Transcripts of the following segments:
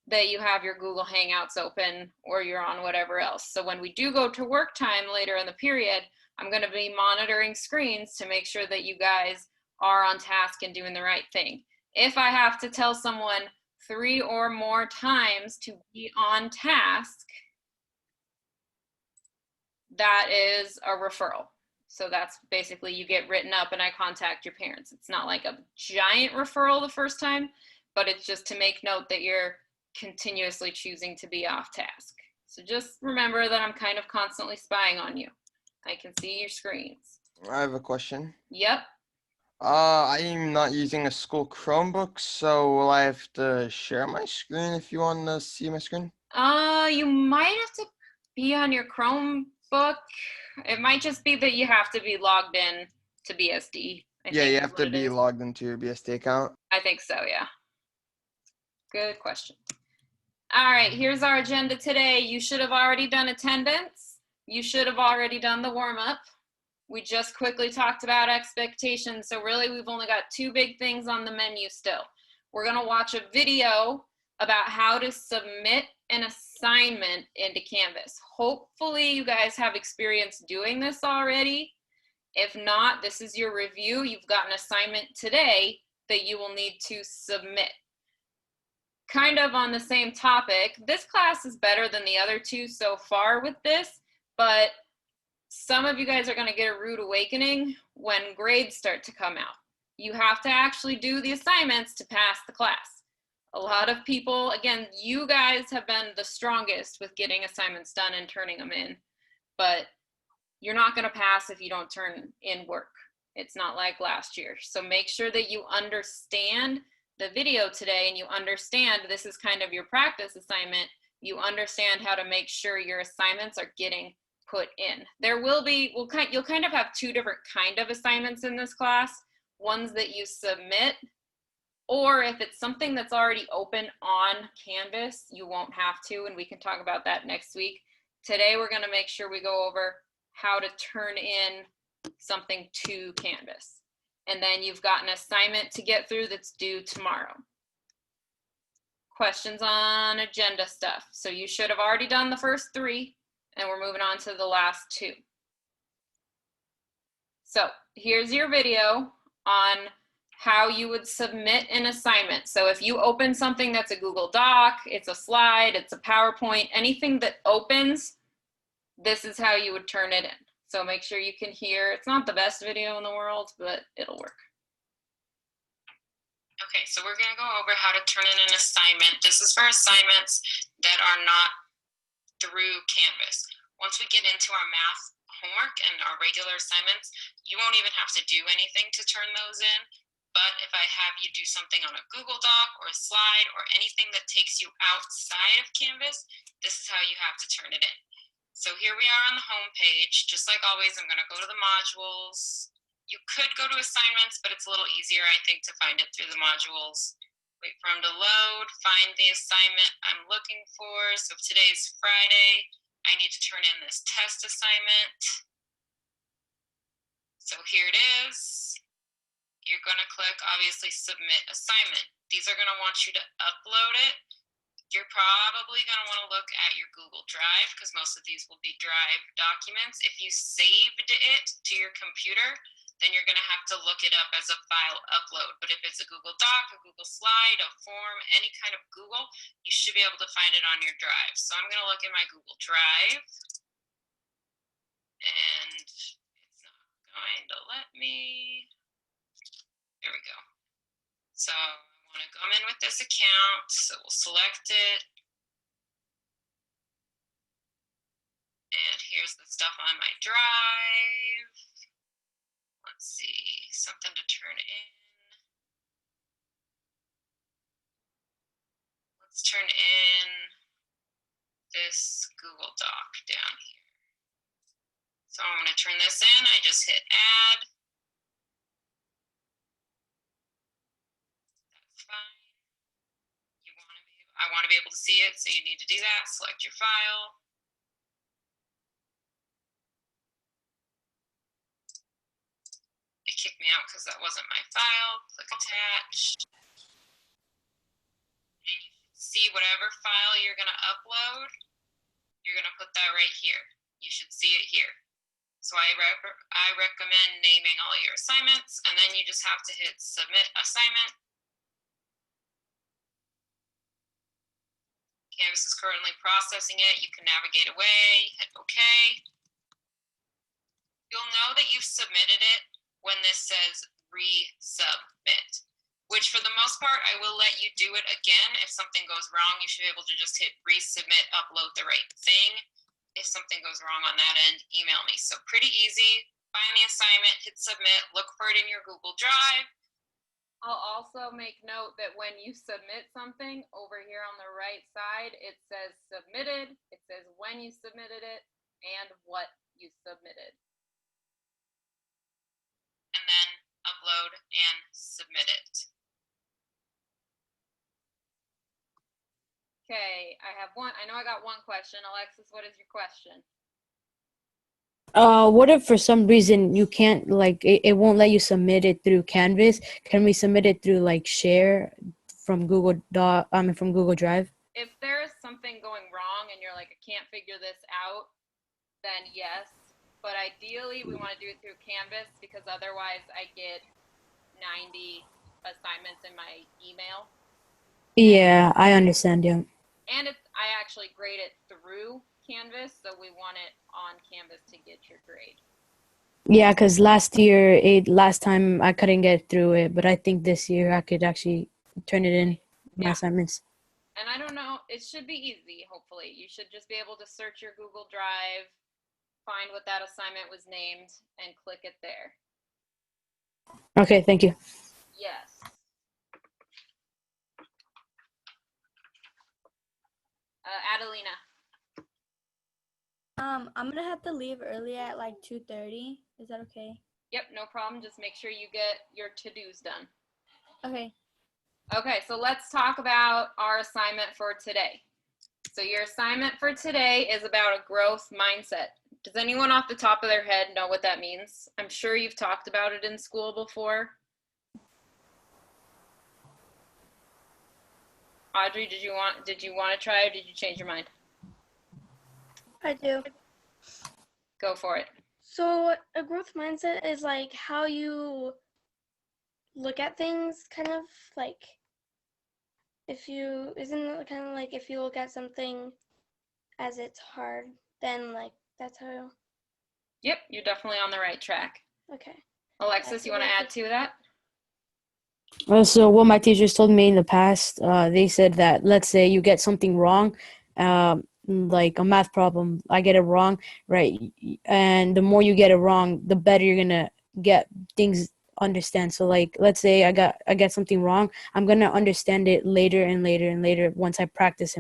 that you have your Google Hangouts open or you're on whatever else. So when we do go to work time later in the period, I'm going to be monitoring screens to make sure that you guys are on task and doing the right thing. If I have to tell someone 3 or more times to be on task, that is a referral. So that's basically you get written up and I contact your parents. It's not like a giant referral the first time, but it's just to make note that you're continuously choosing to be off task. So just remember that I'm kind of constantly spying on you. I can see your screens. I have a question. Yep. I'm not using a school Chromebook, so will I have to share my screen if you want to see my screen? You might have to be on your Chromebook. It might just be that you have to be logged in to BSD. Yeah, you have to be logged into your BSD account. I think so, yeah. Good question. All right, here's our agenda today. You should have already done attendance. You should have already done the warm-up. We just quickly talked about expectations, so really we've only got 2 big things on the menu still. We're gonna watch a video about how to submit an assignment into Canvas. Hopefully you guys have experience doing this already. If not, this is your review. You've got an assignment today that you will need to submit. Kind of on the same topic, this class is better than the other 2 so far with this, but some of you guys are going to get a rude awakening when grades start to come out. You have to actually do the assignments to pass the class. A lot of people, again, you guys have been the strongest with getting assignments done and turning them in, but you're not going to pass if you don't turn in work. It's not like last year. So make sure that you understand the video today and you understand this is kind of your practice assignment. You understand how to make sure your assignments are getting put in. There will be, you'll kind of have 2 different kind of assignments in this class. Ones that you submit, or if it's something that's already open on Canvas, you won't have to, and we can talk about that next week. Today, we're gonna make sure we go over how to turn in something to Canvas. And then you've got an assignment to get through that's due tomorrow. Questions on agenda stuff. So you should have already done the first 3, and we're moving on to the last 2. So here's your video on how you would submit an assignment. So if you open something that's a Google Doc, it's a slide, it's a PowerPoint, anything that opens, this is how you would turn it in. So make sure you can hear. It's not the best video in the world, but it'll work. Okay, so we're gonna go over how to turn in an assignment. This is for assignments that are not through Canvas. Once we get into our math homework and our regular assignments, you won't even have to do anything to turn those in. But if I have you do something on a Google Doc or a slide or anything that takes you outside of Canvas, this is how you have to turn it in. So here we are on the home page. Just like always, I'm going to go to the modules. You could go to assignments, but it's a little easier, I think, to find it through the modules. Wait for them to load, find the assignment I'm looking for. So if today's Friday, I need to turn in this test assignment. So here it is. You're going to click, obviously, submit assignment. These are going to want you to upload it. You're probably going to want to look at your Google Drive because most of these will be Drive documents. If you saved it to your computer, then you're going to have to look it up as a file upload. But if it's a Google Doc, a Google Slide, a form, any kind of Google, you should be able to find it on your Drive. So I'm going to look in my Google Drive. And it's not going to let me. There we go. So I want to come in with this account, so we'll select it. And here's the stuff on my drive. Let's see, something to turn in. Let's turn in this Google Doc down here. So I'm going to turn this in. I just hit add. I want to be able to see it, so you need to do that. Select your file. It kicked me out because that wasn't my file. Click attach. And you should see whatever file you're going to upload, you're going to put that right here. You should see it here. So I recommend naming all your assignments, and then you just have to hit submit assignment. Canvas is currently processing it. You can navigate away, hit OK. You'll know that you've submitted it when this says resubmit, which for the most part, I will let you do it again. If something goes wrong, you should be able to just hit resubmit, upload the right thing. If something goes wrong on that end, email me. So pretty easy. Find the assignment, hit submit, look for it in your Google Drive. I'll also make note that when you submit something, over here on the right side, it says submitted, it says when you submitted it, and what you submitted. And then upload and submit it. Okay, I have one. I know I got one question. Alexis, what is your question? What if for some reason you can't, like, it won't let you submit it through Canvas? Can we submit it through like share from Google Drive? If there is something going wrong and you're like, I can't figure this out, then yes. But ideally, we want to do it through Canvas because otherwise I get 90 assignments in my email. Yeah, I understand. Yeah. And I actually grade it through Canvas, so we want it on Canvas to get your grade. Yeah, because last time I couldn't get through it, but I think this year I could actually turn it in my assignments. And I don't know, it should be easy, hopefully. You should just be able to search your Google Drive, find what that assignment was named, and click it there. Okay, thank you. Yes. Adelina. I'm gonna have to leave early at like 2:30. Is that okay? Yep, no problem. Just make sure you get your to-dos done. Okay. Okay, so let's talk about our assignment for today. So your assignment for today is about a growth mindset. Does anyone off the top of their head know what that means? I'm sure you've talked about it in school before. Audrey, did you want to try or did you change your mind? I do. Go for it. So a growth mindset is like how you look at things, kind of like isn't it kind of like if you look at something as it's hard, then like that's how. Yep, you're definitely on the right track. Okay. Alexis, you want to add to that? So what my teachers told me in the past, they said that let's say you get something wrong, like a math problem, I get it wrong, right? And the more you get it wrong, the better you're gonna get things understand. So like, let's say I get something wrong, I'm gonna understand it later and later and later once I practice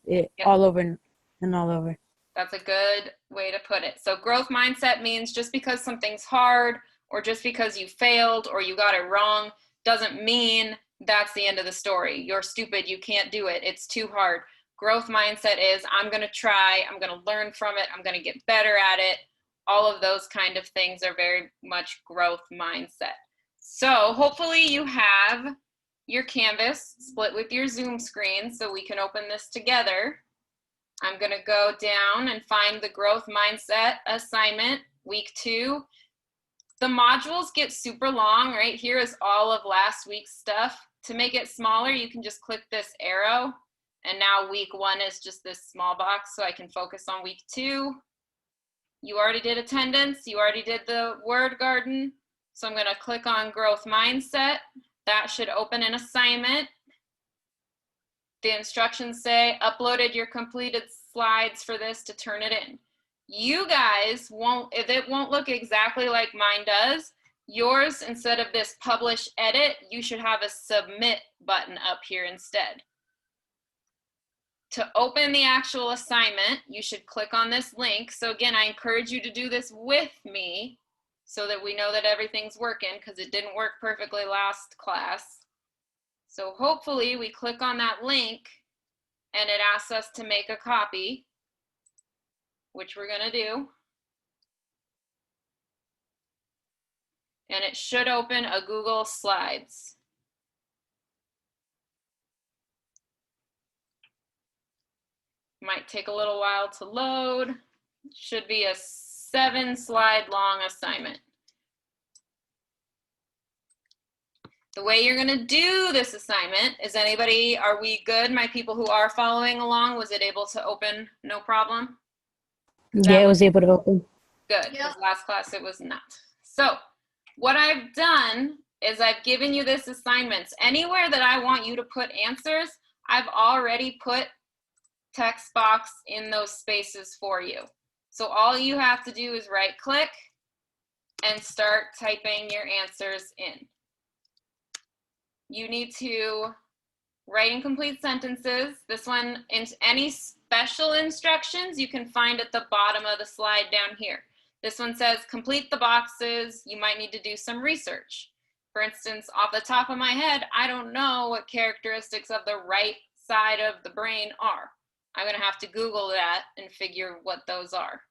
it all over and all over. That's a good way to put it. So growth mindset means just because something's hard or just because you failed or you got it wrong doesn't mean that's the end of the story. You're stupid. You can't do it. It's too hard. Growth mindset is I'm going to try. I'm going to learn from it. I'm going to get better at it. All of those kind of things are very much growth mindset. So hopefully you have your Canvas split with your Zoom screen so we can open this together. I'm going to go down and find the growth mindset assignment, week 2. The modules get super long. Right here is all of last week's stuff. To make it smaller, you can just click this arrow. And now week 1 is just this small box, so I can focus on week 2. You already did attendance. You already did the word garden. So I'm going to click on growth mindset. That should open an assignment. The instructions say uploaded your completed slides for this to turn it in. You guys it won't look exactly like mine does. Yours, instead of this publish edit, you should have a submit button up here instead. To open the actual assignment, you should click on this link. So again, I encourage you to do this with me so that we know that everything's working, because it didn't work perfectly last class. So hopefully we click on that link and it asks us to make a copy, which we're going to do. And it should open a Google Slides. Might take a little while to load. Should be a 7-slide long assignment. The way you're gonna do this assignment is are we good? My people who are following along, was it able to open no problem? Yeah, I was able to open. Good, because last class it was not. So what I've done is I've given you this assignments. Anywhere that I want you to put answers, I've already put text box in those spaces for you. So all you have to do is right click and start typing your answers in. You need to write and complete sentences. This one, in any special instructions you can find at the bottom of the slide down here. This one says complete the boxes. You might need to do some research. For instance, off the top of my head, I don't know what characteristics of the right side of the brain are. I'm gonna have to Google that and figure what those are.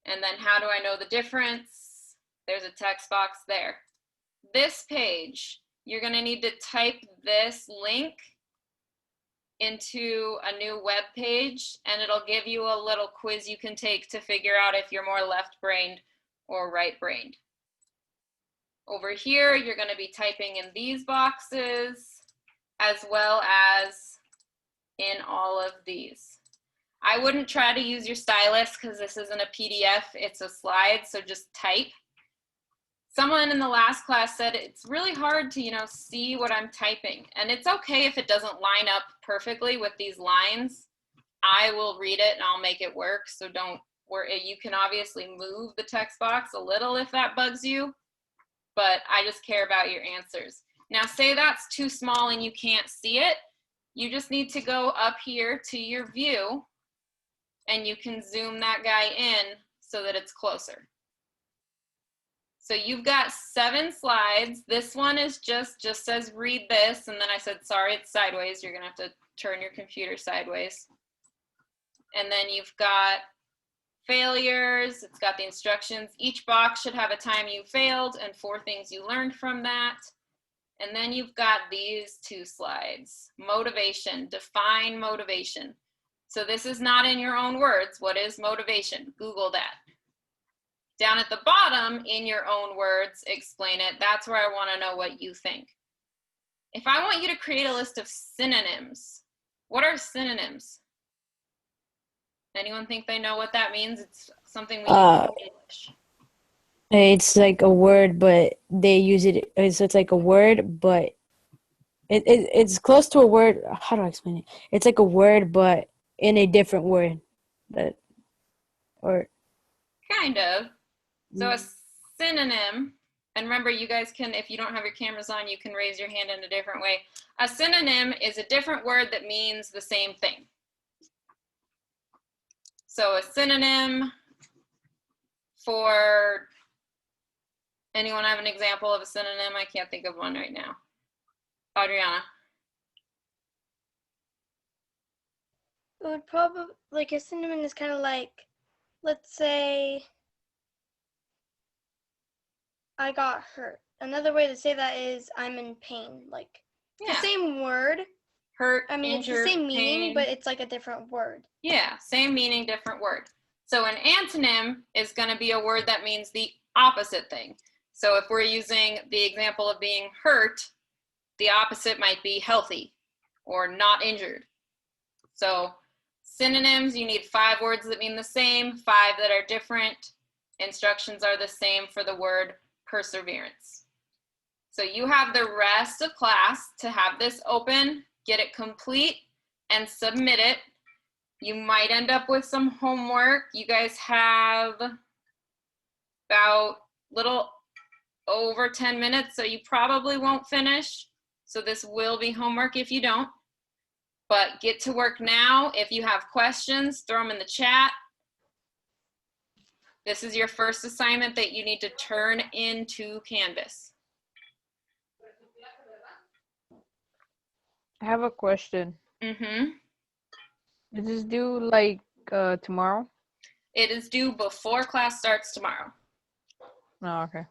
And then how do I know the difference? There's a text box there. This page, you're gonna need to type this link into a new web page, and it'll give you a little quiz you can take to figure out if you're more left-brained or right-brained. Over here, you're gonna be typing in these boxes as well as in all of these. I wouldn't try to use your stylus because this isn't a PDF, it's a slide, so just type. Someone in the last class said it's really hard to, see what I'm typing. And it's okay if it doesn't line up perfectly with these lines. I will read it and I'll make it work, so don't worry. You can obviously move the text box a little if that bugs you, but I just care about your answers. Now say that's too small and you can't see it. You just need to go up here to your view and you can zoom that guy in so that it's closer. So you've got 7 slides. This one is just says read this, and then I said, sorry, it's sideways. You're gonna have to turn your computer sideways. And then you've got failures, it's got the instructions. Each box should have a time you failed and 4 things you learned from that. And then you've got these 2 slides. Motivation, define motivation. So this is not in your own words. What is motivation? Google that. Down at the bottom, in your own words, explain it. That's where I want to know what you think. If I want you to create a list of synonyms, what are synonyms? Anyone think they know what that means? It's something we use in English. It's like a word, but they use it. It's like a word, but it's close to a word. How do I explain it? It's like a word, but in a different word. Kind of. So a synonym, and remember you guys can, if you don't have your cameras on, you can raise your hand in a different way. A synonym is a different word that means the same thing. So a synonym for, anyone have an example of a synonym? I can't think of one right now. Adriana. It would probably, like a synonym is kind of like, let's say I got hurt. Another way to say that is I'm in pain. Like the same word. Hurt, I mean, injured, it's the same meaning, pain. but it's like a different word. Yeah, same meaning, different word. So an antonym is going to be a word that means the opposite thing. So if we're using the example of being hurt, the opposite might be healthy or not injured. So synonyms, you need 5 words that mean the same, 5 that are different. Instructions are the same for the word perseverance. So you have the rest of class to have this open, get it complete, and submit it. You might end up with some homework. You guys have about little over 10 minutes, so you probably won't finish. So this will be homework if you don't. But get to work now. If you have questions, throw them in the chat. This is your first assignment that you need to turn into Canvas. I have a question. Mm-hmm. Is this due like tomorrow? It is due before class starts tomorrow. Oh, okay.